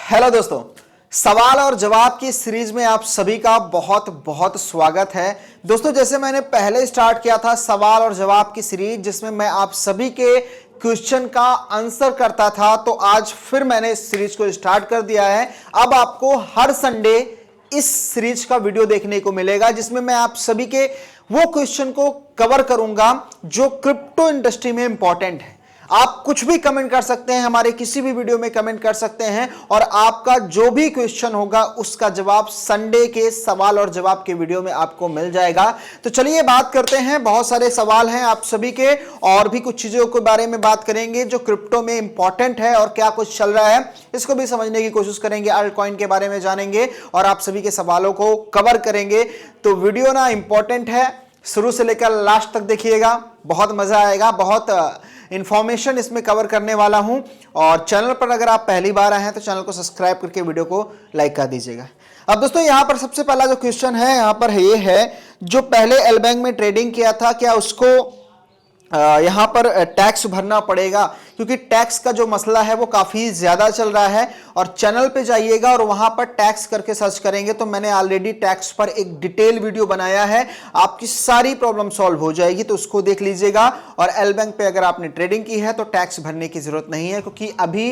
Hello दोस्तों, सवाल और जवाब की सीरीज में आप सभी का बहुत बहुत स्वागत है। दोस्तों, जैसे मैंने पहले स्टार्ट किया था सवाल और जवाब की सीरीज जिसमें मैं आप सभी के क्वेश्चन का आंसर करता था, तो आज फिर मैंने इस सीरीज को स्टार्ट कर दिया है। अब आपको हर संडे इस सीरीज का वीडियो देखने को मिलेगा जिसमें मैं आप सभी के वो क्वेश्चन को कवर करूंगा जो क्रिप्टो इंडस्ट्री में इंपॉर्टेंट है। आप कुछ भी कमेंट कर सकते हैं, हमारे किसी भी वीडियो में कमेंट कर सकते हैं और आपका जो भी क्वेश्चन होगा उसका जवाब संडे के सवाल और जवाब के वीडियो में आपको मिल जाएगा। तो चलिए बात करते हैं। बहुत सारे सवाल हैं आप सभी के और भी कुछ चीजों के बारे में बात करेंगे जो क्रिप्टो में इंपॉर्टेंट है और क्या कुछ चल रहा है इसको भी समझने की कोशिश करेंगे। अल्ट कॉइन के बारे में जानेंगे और आप सभी के सवालों को कवर करेंगे। तो वीडियो ना इंपॉर्टेंट है, शुरू से लेकर लास्ट तक देखिएगा, बहुत मजा आएगा। बहुत इंफॉर्मेशन इसमें कवर करने वाला हूं और चैनल पर अगर आप पहली बार आए हैं तो चैनल को सब्सक्राइब करके वीडियो को लाइक कर दीजिएगा। अब दोस्तों, यहां पर सबसे पहला जो क्वेश्चन है यहां पर ये है, जो पहले एल बैंक में ट्रेडिंग किया था क्या उसको यहां पर टैक्स भरना पड़ेगा? क्योंकि टैक्स का जो मसला है वो काफी ज्यादा चल रहा है और चैनल पे जाइएगा और वहां पर टैक्स करके सर्च करेंगे तो मैंने ऑलरेडी टैक्स पर एक डिटेल वीडियो बनाया है, आपकी सारी प्रॉब्लम सॉल्व हो जाएगी, तो उसको देख लीजिएगा। और एल बैंक पे अगर आपने ट्रेडिंग की है तो टैक्स भरने की जरूरत नहीं है, क्योंकि अभी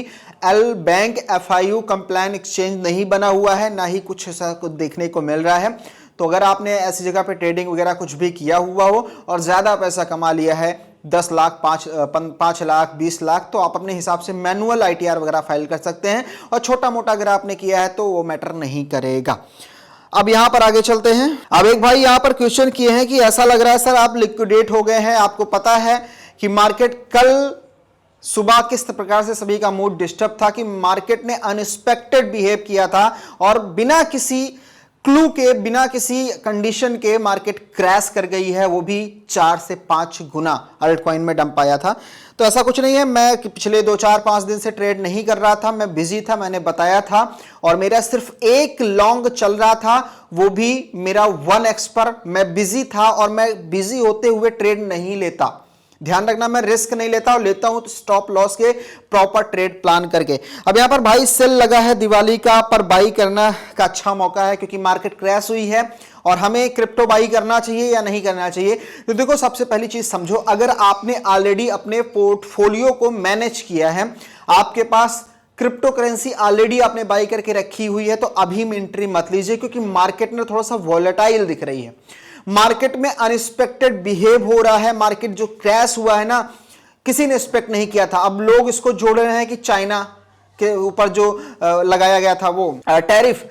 L bank FIU compliant exchange नहीं बना हुआ है, ना ही कुछ ऐसा कुछ देखने को मिल रहा है। तो अगर आपने ऐसी जगह पे ट्रेडिंग वगैरह कुछ भी किया हुआ हो और ज्यादा पैसा कमा लिया है 10 लाख 5 लाख 20 लाख, तो आप अपने हिसाब से मैनुअल ITR वगैरह फाइल कर सकते हैं और छोटा मोटा अगर आपने किया है तो वो मैटर नहीं करेगा। अब यहां पर आगे चलते हैं। अब एक भाई यहां पर क्वेश्चन किए हैं कि ऐसा लग रहा है सर आप लिक्विडेट हो गए हैं। आपको पता है कि मार्केट कल सुबह किस प्रकार से सभी का मूड डिस्टर्ब था कि मार्केट ने अनएक्सपेक्टेड बिहेव किया था और बिना किसी क्लू के, बिना किसी कंडीशन के मार्केट क्रैश कर गई है, वो भी 4 से 5 गुना अल्ट कॉइन में डंप आया था। तो ऐसा कुछ नहीं है, मैं पिछले 2-4-5 दिन से ट्रेड नहीं कर रहा था, मैं बिजी था, मैंने बताया था, और मेरा सिर्फ एक लॉन्ग चल रहा था, वो भी मेरा 1x पर। मैं बिजी था और मैं बिजी होते हुए ट्रेड नहीं लेता, ध्यान रखना, मैं रिस्क नहीं लेता और लेता हूं तो स्टॉप लॉस के प्रॉपर ट्रेड प्लान करके। अब यहां पर भाई सेल लगा है दिवाली का, पर बाई करना का अच्छा मौका है क्योंकि मार्केट क्रैश हुई है और हमें क्रिप्टो बाई करना चाहिए या नहीं करना चाहिए। तो देखो, सबसे पहली चीज समझो, अगर आपने ऑलरेडी अपने पोर्टफोलियो को मैनेज किया है, आपके पास क्रिप्टो करेंसी ऑलरेडी आपने बाई करके रखी हुई है, तो अभी में एंट्री मत लीजिए क्योंकि मार्केट में थोड़ा सा वॉलेटाइल दिख रही है, मार्केट में अनएक्सपेक्टेड बिहेव हो रहा है। मार्केट जो क्रैश हुआ है ना, किसी ने एक्सपेक्ट नहीं किया था। अब लोग इसको जोड़ रहे हैं कि चाइना के ऊपर जो लगाया गया था वो टैरिफ,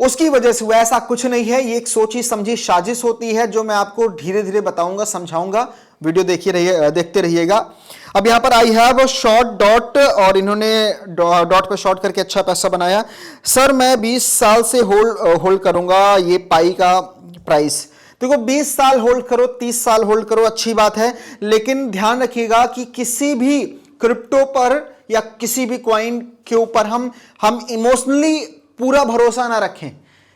उसकी वजह से हुआ। ऐसा कुछ नहीं है, ये एक सोची समझी साजिश होती है जो मैं आपको धीरे धीरे बताऊंगा, समझाऊंगा। वीडियो देखते रहिएगा। अब यहां पर आई हैव शॉर्ट डॉट और इन्होंने डॉट पे शॉर्ट करके अच्छा पैसा बनाया। सर मैं 20 साल से होल्ड करूंगा ये पाई का प्राइस। देखो, 20 साल होल्ड करो, 30 साल होल्ड करो, अच्छी बात है, लेकिन ध्यान रखिएगा कि किसी भी क्रिप्टो पर या किसी भी कॉइन के ऊपर हम इमोशनली पूरा भरोसा ना रखें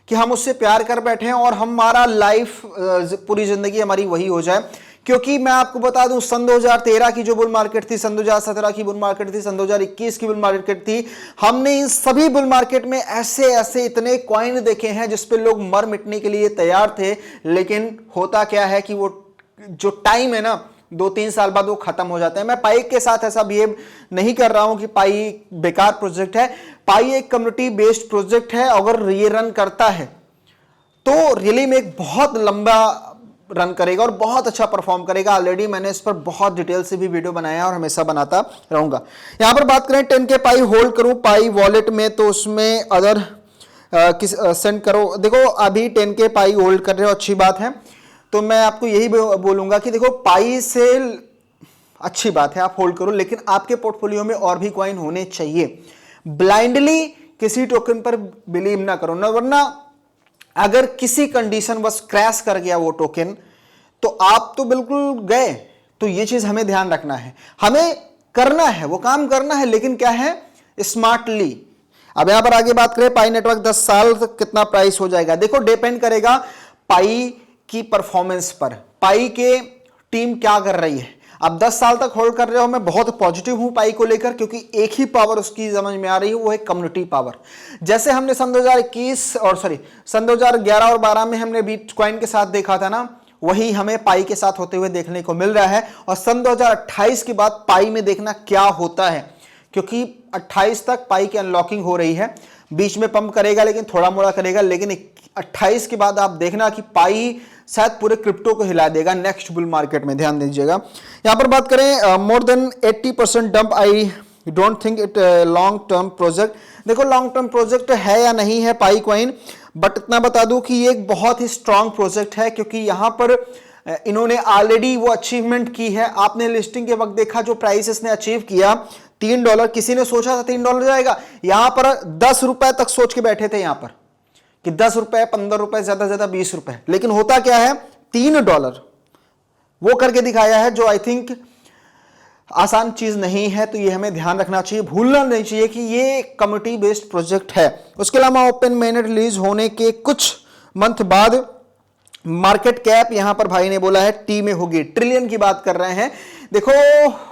कि हम उससे प्यार कर बैठे और हमारा लाइफ पूरी जिंदगी हमारी वही हो जाए। क्योंकि मैं आपको बता दूं, सन 2013 की जो बुल मार्केट थी, सन 2017 की बुल मार्केट थी, सन 2021 की बुल मार्केट थी, हमने इन सभी बुल मार्केट में ऐसे इतने कॉइन देखे हैं जिस पे लोग मर मिटने के लिए तैयार थे, लेकिन होता क्या है कि वो जो टाइम है ना, 2-3 साल बाद वो खत्म हो जाता है। मैं पाई के साथ ऐसा बिहेव नहीं कर रहा हूं कि पाई बेकार प्रोजेक्ट है। पाई एक कम्युनिटी बेस्ड प्रोजेक्ट है, अगर ये रन करता है तो रियली में एक बहुत लंबा रन करेगा और बहुत अच्छा परफॉर्म करेगा। ऑलरेडी मैंने इस पर बहुत डिटेल से भी वीडियो बनाया और हमेशा बनाता रहूंगा। यहां पर बात करें 10K पाई होल्ड करूं पाई वॉलेट में, तो उसमें अदर सेंड करो। देखो, अभी 10K पाई होल्ड कर रहे हो, अच्छी बात है, तो मैं आपको यही बोलूंगा कि देखो, पाई से अच्छी बात है आप होल्ड करो, लेकिन आपके पोर्टफोलियो में और भी कॉइन होने चाहिए। ब्लाइंडली किसी टोकन पर बिलीव ना करो ना, वरना अगर किसी कंडीशन बस क्रैश कर गया वो टोकन तो आप तो बिल्कुल गए। तो ये चीज हमें ध्यान रखना है, हमें करना है, वो काम करना है, लेकिन क्या है, स्मार्टली। अब यहां पर आगे बात करें, पाई नेटवर्क 10 साल तक कितना प्राइस हो जाएगा। देखो, डिपेंड करेगा पाई की परफॉर्मेंस पर, पाई के टीम क्या कर रही है। अब 10 साल तक होल्ड कर रहे हो, मैं बहुत पॉजिटिव हूं पाई को लेकर, क्योंकि एक ही पावर उसकी समझ में आ रही है, वो है कम्युनिटी पावर। जैसे हमने सन 2011 और 12 में हमने बिटकॉइन के साथ देखा था ना, वही हमें पाई के साथ होते हुए देखने को मिल रहा है। और सन 2028 के बाद पाई में देखना क्या होता है, क्योंकि 28 तक पाई की अनलॉकिंग हो रही है, बीच में पंप करेगा लेकिन थोड़ा मोड़ा करेगा, लेकिन 28 के बाद आप देखना कि पाई शायद पूरे क्रिप्टो को हिला देगा नेक्स्ट बुल मार्केट में, ध्यान दीजिएगा। यहां पर बात करें more than 80% dump, I don't think it long term project. देखो लॉन्ग टर्म प्रोजेक्ट है या नहीं है पाई कॉइन, बट इतना बता दूं कि ये एक बहुत ही स्ट्रांग प्रोजेक्ट है, क्योंकि यहां पर इन्होंने ऑलरेडी वो अचीवमेंट की है। आपने लिस्टिंग के वक्त देखा जो प्राइस इसने अचीव किया $3, किसी ने सोचा था $3 जाएगा, यहां पर 10 रुपए तक सोच के बैठे थे यहां पर कि 10 रुपए, 15 रुपए, ज्यादा से ज्यादा 20 रुपए, लेकिन होता क्या है $3 वो करके दिखाया है, जो आई थिंक आसान चीज नहीं है। तो ये हमें ध्यान रखना चाहिए, भूलना नहीं चाहिए कि ये कम्युनिटी बेस्ड प्रोजेक्ट है। उसके अलावा ओपन मेनट रिलीज होने के कुछ मंथ बाद मार्केट कैप यहां पर भाई ने बोला है टी में होगी, ट्रिलियन की बात कर रहे हैं। देखो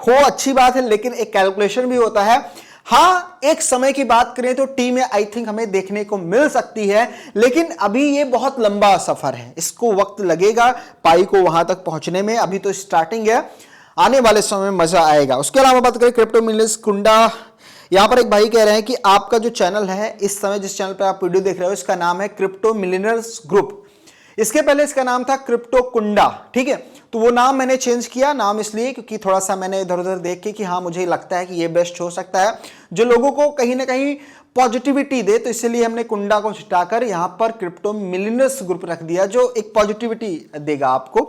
हो अच्छी बात है, लेकिन एक कैलकुलेशन भी होता है। हाँ, एक समय की बात करें तो टी में आई थिंक हमें देखने को मिल सकती है, लेकिन अभी ये बहुत लंबा सफर है, इसको वक्त लगेगा पाई को वहां तक पहुंचने में। अभी तो स्टार्टिंग है, आने वाले समय में मजा आएगा। उसके अलावा बात करें क्रिप्टो मिलियनेयर्स कुंडा, यहां पर एक भाई कह रहे हैं कि आपका जो चैनल है, इस समय जिस चैनल पर आप वीडियो देख रहे हो, इसका नाम है क्रिप्टो मिलियनेयर्स ग्रुप। इसके पहले इसका नाम था क्रिप्टो कुंडा, ठीक है। तो वो नाम मैंने चेंज किया, नाम इसलिए क्योंकि थोड़ा सा मैंने इधर उधर देख के कि हाँ मुझे लगता है कि ये बेस्ट हो सकता है, जो लोगों को कहीं ना कहीं पॉजिटिविटी दे, तो इसलिए हमने कुंडा को हटाकर यहाँ पर क्रिप्टो मिलियनेयर्स ग्रुप रख दिया, जो एक पॉजिटिविटी देगा आपको,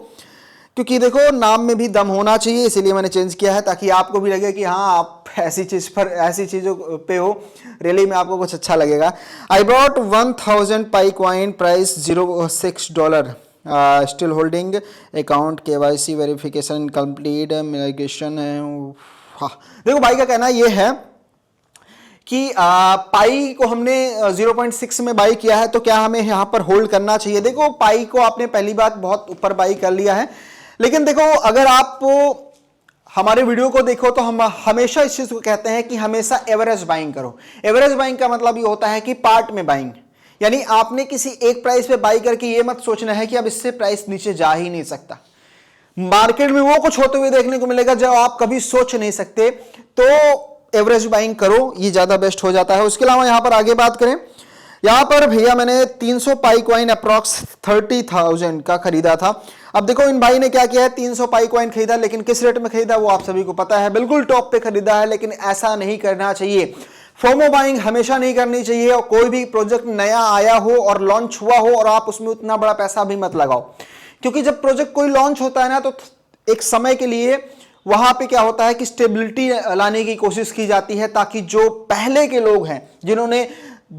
क्योंकि देखो नाम में भी दम होना चाहिए, इसीलिए मैंने चेंज किया है, ताकि आपको भी लगे कि हाँ आप ऐसी चीज पर, ऐसी चीजों पे हो, रियली में आपको कुछ अच्छा लगेगा। I brought 1000 pi coin, price $06, still holding account, KYC verification complete, migration है। हाँ, देखो भाई का कहना ये है कि पाई को हमने 0.6 में बाई किया है, तो क्या हमें यहां पर होल्ड करना चाहिए। देखो पाई को आपने पहली बात बहुत ऊपर बाई कर लिया है, लेकिन देखो अगर आप हमारे वीडियो को देखो तो हम हमेशा इस चीज को कहते हैं कि हमेशा एवरेज बाइंग करो। एवरेज बाइंग का मतलब ये होता है कि पार्ट में बाइंग, यानी आपने किसी एक प्राइस पे बाई करके ये मत सोचना है कि अब इससे प्राइस नीचे जा ही नहीं सकता। मार्केट में वो कुछ होते हुए देखने को मिलेगा जो आप कभी सोच नहीं सकते, तो एवरेज बाइंग करो, ये ज्यादा बेस्ट हो जाता है। उसके अलावा यहां पर आगे बात करें, यहां पर भैया मैंने 300 पाई कॉइन अप्रॉक्स 30,000 का खरीदा था। अब देखो इन भाई ने क्या किया है, 300 पाई कॉइन खरीदा, लेकिन किस रेट में खरीदा वो आप सभी को पता है, बिल्कुल टॉप पे खरीदा है। लेकिन ऐसा नहीं करना चाहिए, फोमो बाइंग हमेशा नहीं करनी चाहिए। और कोई भी प्रोजेक्ट नया आया हो और लॉन्च हुआ हो और आप उसमें उतना बड़ा पैसा भी मत लगाओ, क्योंकि जब प्रोजेक्ट कोई लॉन्च होता है ना, तो एक समय के लिए वहां पे क्या होता है कि स्टेबिलिटी लाने की कोशिश की जाती है, ताकि जो पहले के लोग हैं जिन्होंने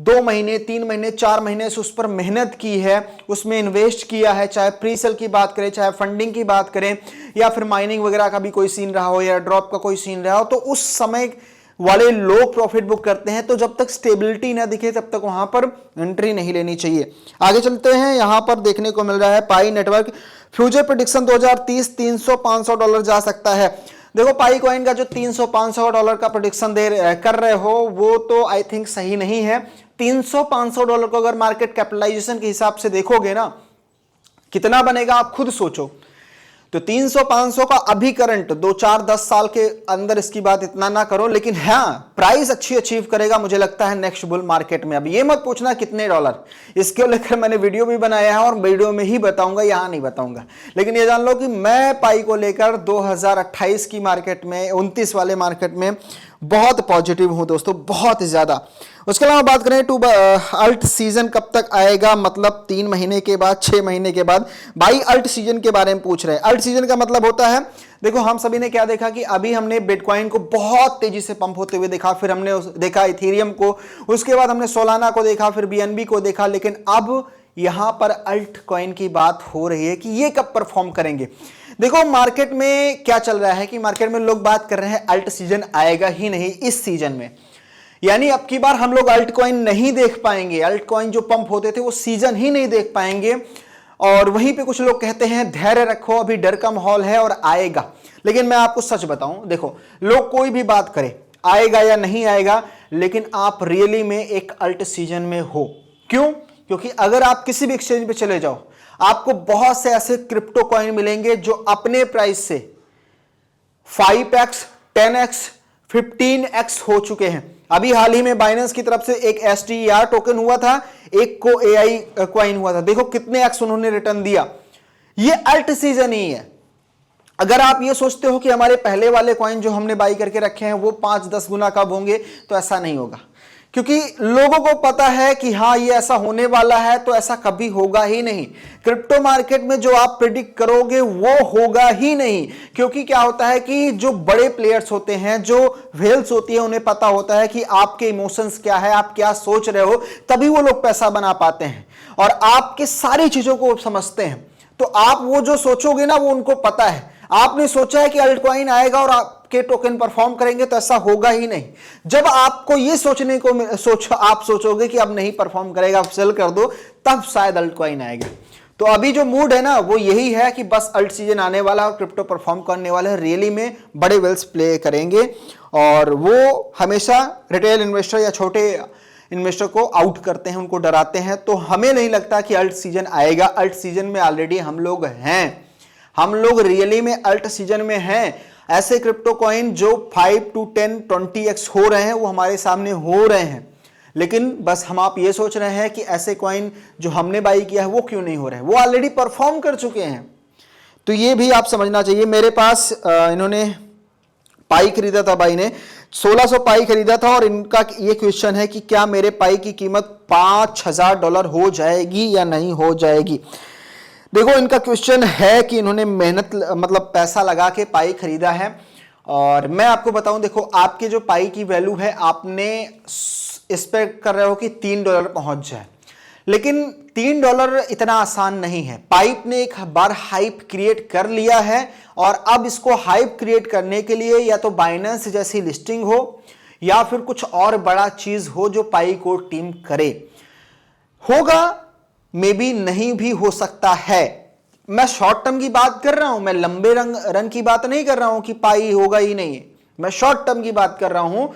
2 महीने, 3 महीने, 4 महीने से उस पर मेहनत की है, उसमें इन्वेस्ट किया है, चाहे प्री सेल की बात करें, चाहे फंडिंग की बात करें, या फिर माइनिंग वगैरह का भी कोई सीन रहा हो, या ड्रॉप का कोई सीन रहा हो, तो उस समय वाले लोग प्रॉफिट बुक करते हैं। तो जब तक स्टेबिलिटी ना दिखे तब तक वहां पर एंट्री नहीं लेनी चाहिए। आगे चलते हैं, यहां पर देखने को मिल रहा है पाई नेटवर्क फ्यूचर प्रेडिक्शन 2030 $300-500 जा सकता है। देखो पाई कॉइन का जो $300-500 का प्रेडिक्शन कर रहे हो, वो तो आई थिंक सही नहीं है। $300-500 को अगर मार्केट कैपिटलाइजेशन के हिसाब से देखोगे ना, कितना बनेगा आप खुद सोचो। तो 300-500 का अभी करंट 2-4-10 साल के अंदर इसकी बात इतना ना करो, लेकिन हाँ प्राइस अच्छी अचीव करेगा मुझे लगता है नेक्स्ट बुल मार्केट में। अब ये मत पूछना कितने डॉलर, इसके लेकर मैंने वीडियो भी बनाया है और वीडियो में ही बताऊंगा, यहां नहीं बताऊंगा। लेकिन ये जान लो कि मैं पाई को लेकर 2028 की मार्केट में, 29 वाले मार्केट में बहुत पॉजिटिव हूं दोस्तों, बहुत ज्यादा। उसके अलावा बात करें अल्ट सीजन कब तक आएगा, मतलब 3 महीने के बाद, 6 महीने के बाद। भाई अल्ट सीजन के बारे में पूछ रहे हैं। अल्ट सीजन का मतलब होता है, देखो हम सभी ने क्या देखा कि अभी हमने बिटकॉइन को बहुत तेजी से पंप होते हुए देखा, फिर हमने देखा इथेरियम को, उसके बाद हमने सोलाना को देखा, फिर BNB को देखा, लेकिन अब यहां पर अल्ट कॉइन की बात हो रही है कि ये कब परफॉर्म करेंगे। देखो मार्केट में क्या चल रहा है कि मार्केट में लोग बात कर रहे हैं अल्ट सीजन आएगा ही नहीं इस सीजन में, यानी अब की बार हम लोग अल्ट कॉइन नहीं देख पाएंगे। अल्ट कॉइन जो पंप होते थे वो सीजन ही नहीं देख पाएंगे। और वहीं पे कुछ लोग कहते हैं धैर्य रखो, अभी डर का माहौल है और आएगा। लेकिन मैं आपको सच बताऊं, देखो लोग कोई भी बात करे, आएगा या नहीं आएगा, लेकिन आप रियली में एक अल्ट सीजन में हो। क्यों? क्योंकि अगर आप किसी भी एक्सचेंज पे चले जाओ, आपको बहुत से ऐसे क्रिप्टो कॉइन मिलेंगे जो अपने प्राइस से 5x, 10x, 15x हो चुके हैं। अभी हाल ही में बाइनेंस की तरफ से एक STR टोकन हुआ था, एक को AI कॉइन हुआ था, देखो कितने एक्स उन्होंने रिटर्न दिया। ये अल्ट सीजन ही है। अगर आप ये सोचते हो कि हमारे पहले वाले कॉइन जो हमने बाई करके रखे हैं वो 5-10 गुना कब होंगे, तो ऐसा नहीं होगा, क्योंकि लोगों को पता है कि हाँ ये ऐसा होने वाला है, तो ऐसा कभी होगा ही नहीं। क्रिप्टो मार्केट में जो आप प्रिडिक्ट करोगे वो होगा ही नहीं, क्योंकि क्या होता है कि जो बड़े प्लेयर्स होते हैं, जो व्हेल्स होती है, उन्हें पता होता है कि आपके इमोशंस क्या है, आप क्या सोच रहे हो, तभी वो लोग पैसा बना पाते हैं और आपके सारी चीजों को समझते हैं। तो आप वो जो सोचोगे ना, वो उनको पता है। आपने सोचा है कि अल्ट कॉइन आएगा और आपके टोकन परफॉर्म करेंगे, तो ऐसा होगा ही नहीं। जब आपको ये सोचने को आप सोचोगे कि अब नहीं परफॉर्म करेगा, अब सेल कर दो, तब शायद अल्ट कॉइन आएगा। तो अभी जो मूड है ना, वो यही है कि बस अल्ट सीजन आने वाला और क्रिप्टो परफॉर्म करने वाले हैं। रियली में बड़े वेल्स प्ले करेंगे और वो हमेशा रिटेल इन्वेस्टर या छोटे इन्वेस्टर को आउट करते हैं, उनको डराते हैं। तो हमें नहीं लगता कि अल्ट सीजन आएगा। अल्ट सीजन में ऑलरेडी हम लोग हैं, हम लोग रियली में अल्ट सीजन में हैं। ऐसे क्रिप्टो कॉइन जो 5 to 10, 20x हो रहे हैं, वो हमारे सामने हो रहे हैं। लेकिन बस हम आप ये सोच रहे हैं कि ऐसे कॉइन जो हमने बाई किया है वो क्यों नहीं हो रहे हैं, वो ऑलरेडी परफॉर्म कर चुके हैं। तो ये भी आप समझना चाहिए। मेरे पास इन्होंने पाई खरीदा था, बाई ने 1600 पाई खरीदा था और इनका ये क्वेश्चन है कि क्या मेरे पाई की कीमत $5000 हो जाएगी या नहीं हो जाएगी। देखो इनका क्वेश्चन है कि इन्होंने मेहनत मतलब पैसा लगा के पाई खरीदा है और मैं आपको बताऊं, देखो आपके जो पाई की वैल्यू है, आपने एक्सपेक्ट कर रहे हो कि $3 पहुंच जाए, लेकिन $3 इतना आसान नहीं है। पाइप ने एक बार हाइप क्रिएट कर लिया है और अब इसको हाइप क्रिएट करने के लिए या तो बाइनेंस जैसी लिस्टिंग हो या फिर कुछ और बड़ा चीज हो जो पाई को टीम करे। होगा, मे बी नहीं भी हो सकता है। मैं शॉर्ट टर्म की बात कर रहा हूं, मैं लंबे रन की बात नहीं कर रहा हूं कि पाई होगा ही नहीं, मैं शॉर्ट टर्म की बात कर रहा हूं।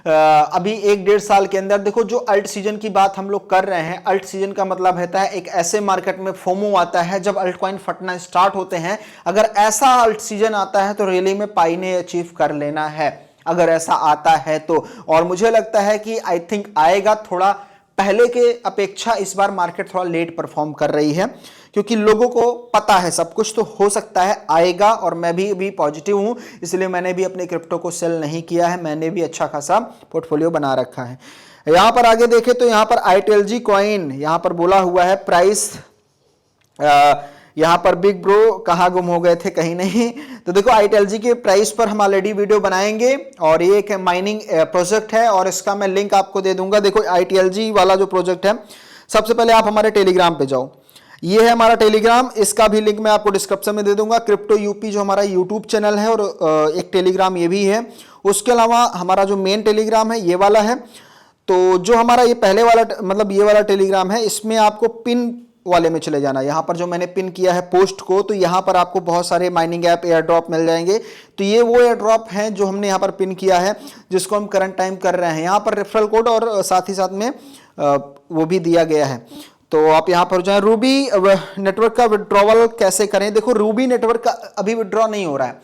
अभी 1-1.5 साल के अंदर देखो, जो अल्ट सीजन की बात हम लोग कर रहे हैं, अल्ट सीजन का मतलब रहता है एक ऐसे मार्केट में फोमो आता है जब अल्ट कॉइन फटना स्टार्ट होते हैं। अगर ऐसा अल्ट सीजन आता है तो रियली में पाई ने अचीव कर लेना है, अगर ऐसा आता है तो। और मुझे लगता है कि आई थिंक आएगा, थोड़ा पहले के अपेक्षा इस बार मार्केट थोड़ा लेट परफॉर्म कर रही है, क्योंकि लोगों को पता है सब कुछ तो हो सकता है आएगा। और मैं भी पॉजिटिव हूं, इसलिए मैंने भी अपने क्रिप्टो को सेल नहीं किया है, मैंने भी अच्छा खासा पोर्टफोलियो बना रखा है। यहां पर आगे देखें तो यहां पर ITLG कॉइन यहां पर बोला हुआ है प्राइस, यहां पर बिग ब्रो कहां गुम हो गए थे, कहीं नहीं। तो देखो ITLG के प्राइस पर हम ऑलरेडी वीडियो बनाएंगे और ये एक माइनिंग प्रोजेक्ट है और इसका मैं लिंक आपको दे दूंगा। देखो ITLG वाला जो प्रोजेक्ट है, सबसे पहले आप हमारे टेलीग्राम पे जाओ, ये है हमारा टेलीग्राम, इसका भी लिंक मैं आपको डिस्क्रिप्शन में दे दूंगा। क्रिप्टो यूपी जो हमारा यूट्यूब चैनल है और एक टेलीग्राम ये भी है। उसके अलावा हमारा जो मेन टेलीग्राम है ये वाला है। तो जो हमारा ये पहले वाला मतलब ये वाला टेलीग्राम है, इसमें आपको पिन वाले में चले जाना। यहाँ पर जो मैंने पिन किया है पोस्ट को, तो यहाँ पर आपको बहुत सारे माइनिंग ऐप एयर ड्रॉप मिल जाएंगे। तो ये वो एयर ड्रॉप हैं जो हमने यहाँ पर पिन किया है, जिसको हम करंट टाइम कर रहे हैं। यहाँ पर रेफरल कोड और साथ ही साथ में वो भी दिया गया है। तो आप यहाँ पर जाएं। रूबी नेटवर्क का विड्रॉवल कैसे करें। देखो रूबी नेटवर्क का अभी विड्रॉ नहीं हो रहा है,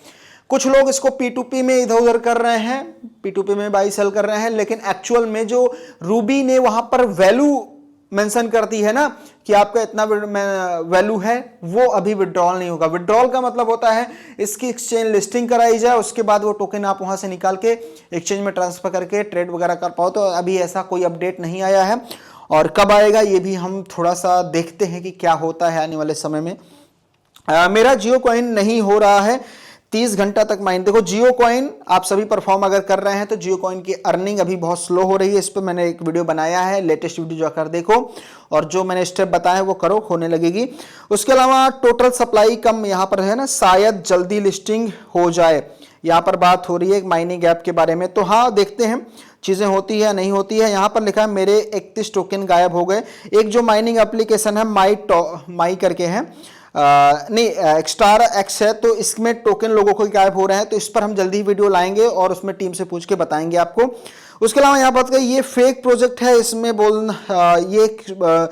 कुछ लोग इसको P2P में इधर उधर कर रहे हैं, P2P में बाई सेल कर रहे हैं, लेकिन एक्चुअल में जो रूबी ने वहां पर वैल्यू मेंशन करती है ना कि आपका इतना वैल्यू है, वो अभी विड्रॉल नहीं होगा। विड्रॉल का मतलब होता है इसकी एक्सचेंज लिस्टिंग कराई जाए, उसके बाद वो टोकन आप वहां से निकाल के एक्सचेंज में ट्रांसफर करके ट्रेड वगैरह कर पाओ। तो अभी ऐसा कोई अपडेट नहीं आया है और कब आएगा ये भी हम थोड़ा सा देखते हैं कि क्या होता है आने वाले समय में। मेरा जियो कॉइन नहीं हो रहा है 30 घंटा तक माइन। देखो जियो कॉइन आप सभी परफॉर्म अगर कर रहे हैं तो जियो कॉइन की अर्निंग अभी बहुत स्लो हो रही है। इस पर मैंने एक वीडियो बनाया है, लेटेस्ट वीडियो जाकर देखो और जो मैंने स्टेप बताए वो करो, होने लगेगी। उसके अलावा टोटल सप्लाई कम यहाँ पर है ना, शायद जल्दी लिस्टिंग हो जाए। यहाँ पर बात हो रही है एक माइनिंग ऐप के बारे में। तो हाँ, देखते हैं चीज़ें होती है नहीं होती है। यहाँ पर लिखा है मेरे 31 टोकन गायब हो गए। एक जो माइनिंग एप्लीकेशन है माई करके है, नहीं एक्स्ट्रा एक्स है, तो इसमें टोकन लोगों को गायब हो रहे हैं। तो इस पर हम जल्दी ही वीडियो लाएंगे और उसमें टीम से पूछ के बताएंगे आपको। उसके अलावा यहाँ बात करें, ये फेक प्रोजेक्ट है, इसमें ये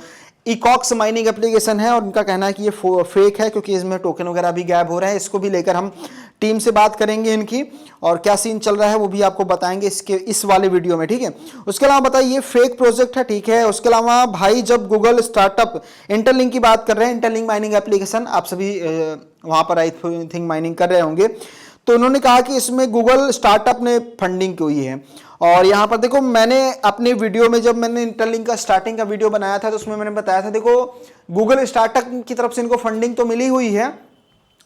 इकॉक्स माइनिंग एप्लीकेशन है और उनका कहना है कि ये फेक है क्योंकि इसमें टोकन वगैरह भी गायब हो रहे हैं। इसको भी लेकर हम टीम से बात करेंगे इनकी, और क्या सीन चल रहा है वो भी आपको बताएंगे इस वाले वीडियो में, ठीक है। उसके अलावा बताइए ये फेक प्रोजेक्ट है, ठीक है। उसके अलावा भाई जब गूगल स्टार्टअप इंटरलिंक की बात कर रहे हैं, इंटरलिंक माइनिंग एप्लीकेशन, आप सभी वहां पर आई थिंक माइनिंग कर रहे होंगे, तो उन्होंने कहा कि इसमें गूगल स्टार्टअप ने फंडिंग की है। और यहाँ पर देखो, मैंने अपने वीडियो में जब मैंने इंटरलिंक का स्टार्टिंग का वीडियो बनाया था तो उसमें मैंने बताया था, देखो गूगल स्टार्टअप की तरफ से इनको फंडिंग तो मिली हुई है,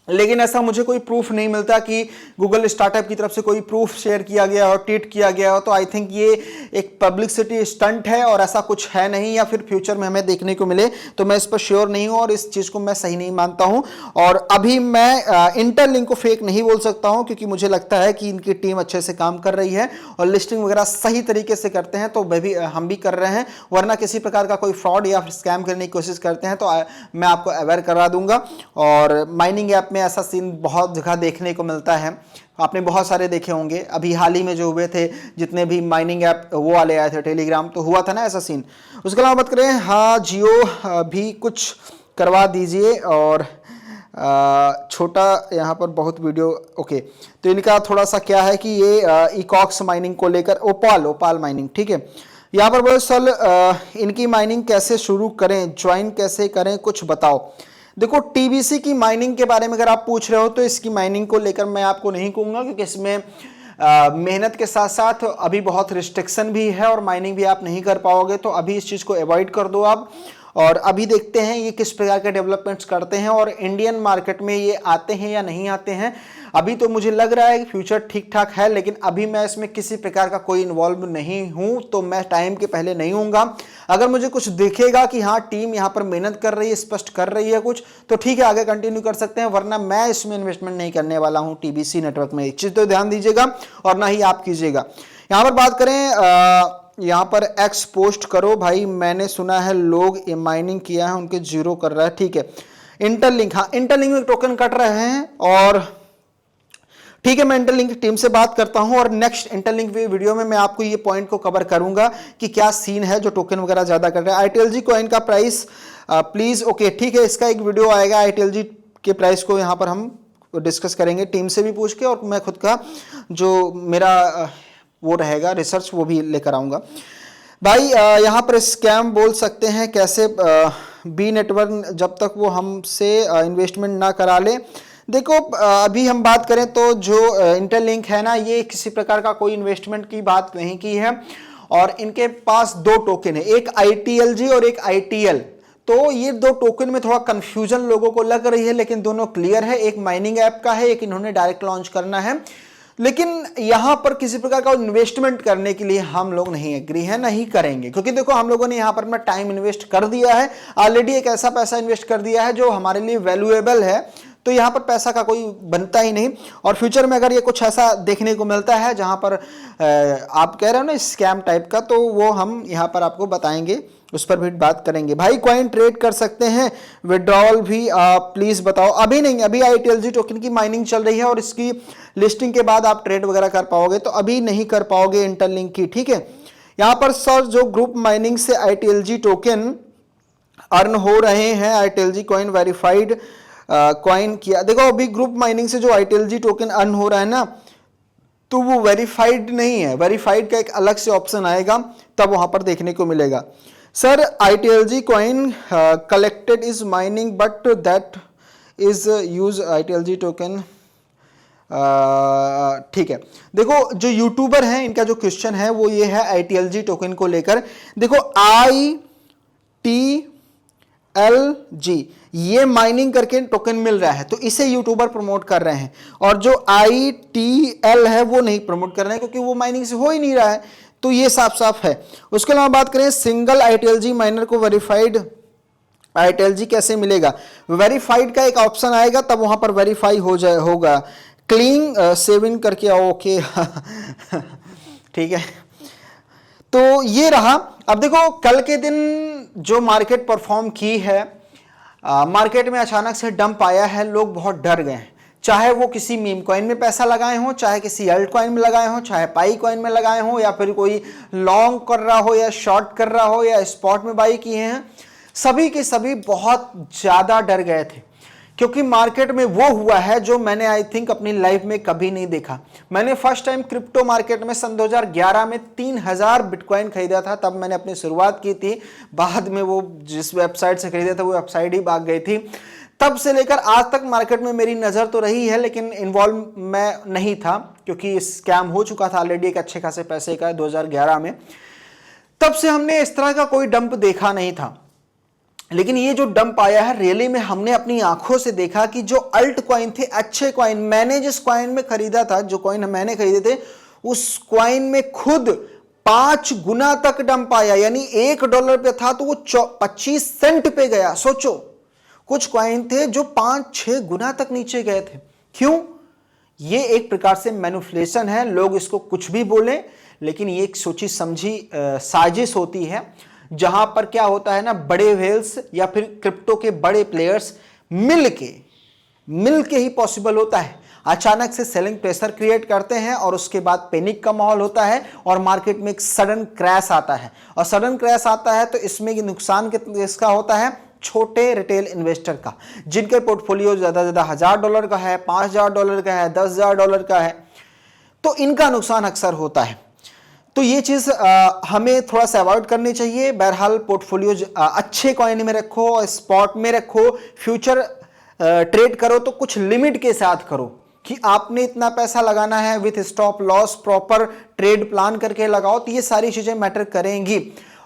लेकिन ऐसा मुझे कोई प्रूफ नहीं मिलता कि गूगल स्टार्टअप की तरफ से कोई प्रूफ शेयर किया गया और ट्वीट किया गया हो। तो आई थिंक ये एक पब्लिसिटी स्टंट है और ऐसा कुछ है नहीं, या फिर फ्यूचर में हमें देखने को मिले, तो मैं इस पर श्योर नहीं हूं और इस चीज़ को मैं सही नहीं मानता हूं। और अभी मैं इंटरलिंक को फेक नहीं बोल सकता हूं क्योंकि मुझे लगता है कि इनकी टीम अच्छे से काम कर रही है और लिस्टिंग वगैरह सही तरीके से करते हैं, तो हम भी कर रहे हैं। वरना किसी प्रकार का कोई फ्रॉड या फिर स्कैम करने की कोशिश करते हैं तो मैं आपको अवेयर करा दूंगा। और माइनिंग ऐप में ऐसा सीन बहुत जगह देखने को मिलता है, आपने बहुत सारे देखे होंगे। अभी हाल ही में जो हुए थे, जितने भी माइनिंग ऐप वो वाले आए थे टेलीग्राम, तो हुआ था ना ऐसा सीन। उसके अलावा बात करें, हाँ जियो भी कुछ करवा दीजिए। और छोटा यहाँ पर बहुत वीडियो, ओके, तो इनका थोड़ा सा क्या है कि ये इकॉक्स माइनिंग को लेकर ओपाल माइनिंग, ठीक है। यहाँ पर बोले सर इनकी माइनिंग कैसे शुरू करें, ज्वाइन कैसे करें, कुछ बताओ। देखो टीबीसी की माइनिंग के बारे में अगर आप पूछ रहे हो तो इसकी माइनिंग को लेकर मैं आपको नहीं कहूँगा क्योंकि इसमें मेहनत के साथ साथ अभी बहुत रिस्ट्रिक्शन भी है और माइनिंग भी आप नहीं कर पाओगे, तो अभी इस चीज़ को अवॉइड कर दो आप। और अभी देखते हैं ये किस प्रकार के डेवलपमेंट्स करते हैं और इंडियन मार्केट में ये आते हैं या नहीं आते हैं। अभी तो मुझे लग रहा है कि फ्यूचर ठीक ठाक है, लेकिन अभी मैं इसमें किसी प्रकार का कोई इन्वॉल्व नहीं हूं, तो मैं टाइम के पहले नहीं हूँगा। अगर मुझे कुछ दिखेगा कि हाँ टीम यहाँ पर मेहनत कर रही है, स्पष्ट कर रही है कुछ, तो ठीक है आगे कंटिन्यू कर सकते हैं, वरना मैं इसमें इन्वेस्टमेंट नहीं करने वाला हूँ टीबीसी नेटवर्क में। एक चीज़ तो ध्यान दीजिएगा और ना ही आप कीजिएगा। यहाँ पर बात करें, यहाँ पर एक्स पोस्ट करो भाई, मैंने सुना है लोग ये माइनिंग किया है उनके जीरो कर रहा है, ठीक है। इंटरलिंक, हाँ इंटरलिंक में टोकन कट रहे हैं और ठीक है, मैं इंटरलिंक टीम से बात करता हूं और नेक्स्ट इंटरलिंक वीडियो में मैं आपको ये पॉइंट को कवर करूंगा कि क्या सीन है जो टोकन वगैरह ज्यादा कर रहे हैं। आईटीएलजी कॉइन का प्राइस प्लीज, ओके ठीक है, इसका एक वीडियो आएगा आईटीएलजी के प्राइस को यहाँ पर हम डिस्कस करेंगे टीम से भी पूछ के, और मैं खुद का जो मेरा वो रहेगा रिसर्च वो भी लेकर आऊंगा। भाई यहाँ पर स्कैम बोल सकते हैं कैसे, बी नेटवर्क जब तक वो हमसे इन्वेस्टमेंट ना करा ले। देखो अभी हम बात करें तो जो इंटरलिंक है ना, ये किसी प्रकार का कोई इन्वेस्टमेंट की बात नहीं की है और इनके पास दो टोकन है, एक ITLG और एक ITL। तो ये दो टोकन में थोड़ा कंफ्यूजन लोगों को लग रही है, लेकिन दोनों क्लियर है। एक माइनिंग ऐप का है, एक इन्होंने डायरेक्ट लॉन्च करना है, लेकिन यहां पर किसी प्रकार का इन्वेस्टमेंट करने के लिए हम लोग नहीं एग्री है, नहीं करेंगे, क्योंकि देखो हम लोगों ने यहां पर अपना टाइम इन्वेस्ट कर दिया है ऑलरेडी, एक ऐसा पैसा इन्वेस्ट कर दिया है जो हमारे लिए वैल्यूएबल है, तो यहाँ पर पैसा का कोई बनता ही नहीं। और फ्यूचर में अगर ये कुछ ऐसा देखने को मिलता है जहाँ पर आप कह रहे हो ना स्कैम टाइप का, तो वो हम यहाँ पर आपको बताएंगे, उस पर भी बात करेंगे। भाई कॉइन ट्रेड कर सकते हैं, विड्रॉल भी प्लीज बताओ। अभी नहीं, अभी ITLG टोकन की माइनिंग चल रही है और इसकी लिस्टिंग के बाद आप ट्रेड वगैरह कर पाओगे, तो अभी नहीं कर पाओगे इंटरलिंक की, ठीक है। यहाँ पर सर जो ग्रुप माइनिंग से ITLG टोकन अर्न हो रहे हैं, ITLG कॉइन वेरीफाइड कॉइन किया, देखो अभी ग्रुप माइनिंग से जो ITLG टोकन अर्न हो रहा है ना, तो वो वेरीफाइड नहीं है, वेरीफाइड का एक अलग से ऑप्शन आएगा तब वहां पर देखने को मिलेगा। Sir ITLG coin collected is mining but that is use ITLG token, ठीक है। देखो जो यूट्यूबर हैं इनका जो क्वेश्चन है वो ये है ITLG टोकन को लेकर। देखो ITLG ये माइनिंग करके टोकन मिल रहा है, तो इसे यूट्यूबर प्रमोट कर रहे हैं, और जो ITL है वो नहीं प्रमोट कर रहे हैं क्योंकि वो माइनिंग से हो ही नहीं रहा है, तो ये साफ साफ है। उसके अलावा बात करें सिंगल ITLG माइनर को वेरीफाइड ITLG कैसे मिलेगा, वेरीफाइड का एक ऑप्शन आएगा तब वहां पर वेरीफाई हो जाए होगा। क्लीन सेविंग करके आओ, ओके। ठीक है, तो ये रहा। अब देखो कल के दिन जो मार्केट परफॉर्म की है, मार्केट में अचानक से डंप आया है, लोग बहुत डर गए हैं। चाहे वो किसी मीम कॉइन में पैसा लगाए हो, चाहे किसी अल्ट कॉइन में लगाए हो, चाहे पाई कॉइन में लगाए हो, या फिर कोई लॉन्ग कर रहा हो या शॉर्ट कर रहा हो या स्पॉट में बाई किए हैं, सभी के सभी बहुत ज्यादा डर गए थे। क्योंकि मार्केट में वो हुआ है जो मैंने आई थिंक अपनी लाइफ में कभी नहीं देखा। मैंने फर्स्ट टाइम क्रिप्टो मार्केट में सन 2011 में 3000 बिटकॉइन खरीदा था, तब मैंने अपनी शुरुआत की थी। बाद में वो जिस वेबसाइट से खरीदा था वो वेबसाइट ही भाग गई थी। तब से लेकर आज तक मार्केट में मेरी नज़र तो रही है, लेकिन इन्वॉल्व मैं नहीं था क्योंकि स्कैम हो चुका था ऑलरेडी एक अच्छे खासे पैसे का 2011 में। तब से हमने इस तरह का कोई डंप देखा नहीं था। लेकिन ये जो डंप आया है रियली में हमने अपनी आंखों से देखा कि जो अल्ट कॉइन थे, अच्छे कॉइन, मैंने जिस कॉइन में खरीदा था, जो कॉइन मैंने खरीदे थे, उस कॉइन में खुद 5 गुना तक डंप आया। यानी $1 पे था तो वो 25 सेंट पे गया। सोचो, कुछ कॉइन थे जो 5-6 गुना तक नीचे गए थे। क्यों? ये एक प्रकार से मैनिपुलेशन है। लोग इसको कुछ भी बोलें, लेकिन ये एक सोची समझी साजिश होती है, जहां पर क्या होता है ना, बड़े व्हेल्स या फिर क्रिप्टो के बड़े प्लेयर्स मिलके ही पॉसिबल होता है। अचानक से सेलिंग प्रेशर क्रिएट करते हैं और उसके बाद पैनिक का माहौल होता है और मार्केट में एक सडन क्रैश आता है। और सडन क्रैश आता है तो इसमें नुकसान किसका होता है? छोटे रिटेल इन्वेस्टर का, जिनके पोर्टफोलियो ज्यादा $1000 का है, $5000 का है, $10,000 का है, तो इनका नुकसान अक्सर होता है। तो ये चीज हमें थोड़ा सा अवॉइड करनी चाहिए। बहरहाल पोर्टफोलियो अच्छे कॉइन में रखो, स्पॉट में रखो, फ्यूचर ट्रेड करो तो कुछ लिमिट के साथ करो कि आपने इतना पैसा लगाना है, with stop loss, proper trade plan करके लगाओ, तो ये सारी चीजें मैटर करेंगी।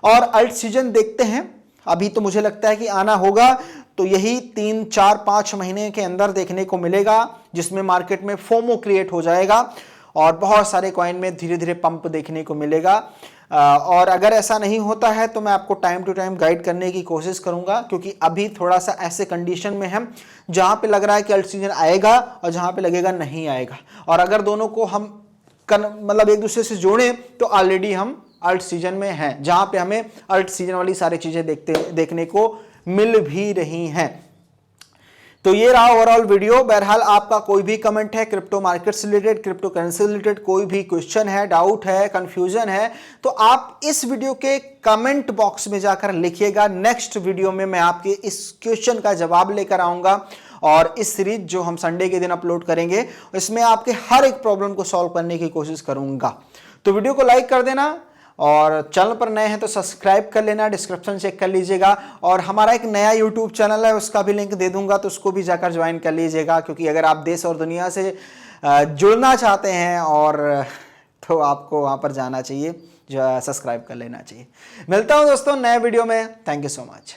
और अल्ट सीजन देखते हैं, अभी तो मुझे लगता है कि आना होगा, तो यही 3, 4, 5 महीने के अंदर देखने को मिलेगा, जिसमें मार्केट में फोमो क्रिएट हो जाएगा और बहुत सारे कॉइन में धीरे धीरे पंप देखने को मिलेगा। और अगर ऐसा नहीं होता है तो मैं आपको टाइम टू टाइम गाइड करने की कोशिश करूंगा, क्योंकि अभी थोड़ा सा ऐसे कंडीशन में हम जहां पे लग रहा है कि अल्ट सीजन आएगा और जहां पे लगेगा नहीं आएगा। और अगर दोनों को हम मतलब एक दूसरे से जोड़ें तो ऑलरेडी हम अल्ट सीजन में हैं, जहां पे हमें अल्ट सीजन वाली सारी चीजें देखने को मिल भी रही हैं। तो ये रहा ओवरऑल वीडियो। बहरहाल आपका कोई भी कमेंट है क्रिप्टो मार्केट से रिलेटेड, क्रिप्टो करेंसी से रिलेटेड, कोई भी क्वेश्चन है, डाउट है, कंफ्यूजन है, तो आप इस वीडियो के कमेंट बॉक्स में जाकर लिखिएगा। नेक्स्ट वीडियो में मैं आपके इस क्वेश्चन का जवाब लेकर आऊंगा और इस सीरीज जो हम संडे के दिन अपलोड करेंगे इसमें आपके हर एक प्रॉब्लम को सॉल्व करने की कोशिश करूंगा। तो वीडियो को लाइक कर देना और चैनल पर नए हैं तो सब्सक्राइब कर लेना, डिस्क्रिप्शन चेक कर लीजिएगा। और हमारा एक नया यूट्यूब चैनल है, उसका भी लिंक दे दूंगा, तो उसको भी जाकर ज्वाइन कर लीजिएगा, क्योंकि अगर आप देश और दुनिया से जुड़ना चाहते हैं और तो आपको वहाँ पर जाना चाहिए, जो सब्सक्राइब कर लेना चाहिए। मिलता हूँ दोस्तों नए वीडियो में। Thank you so much.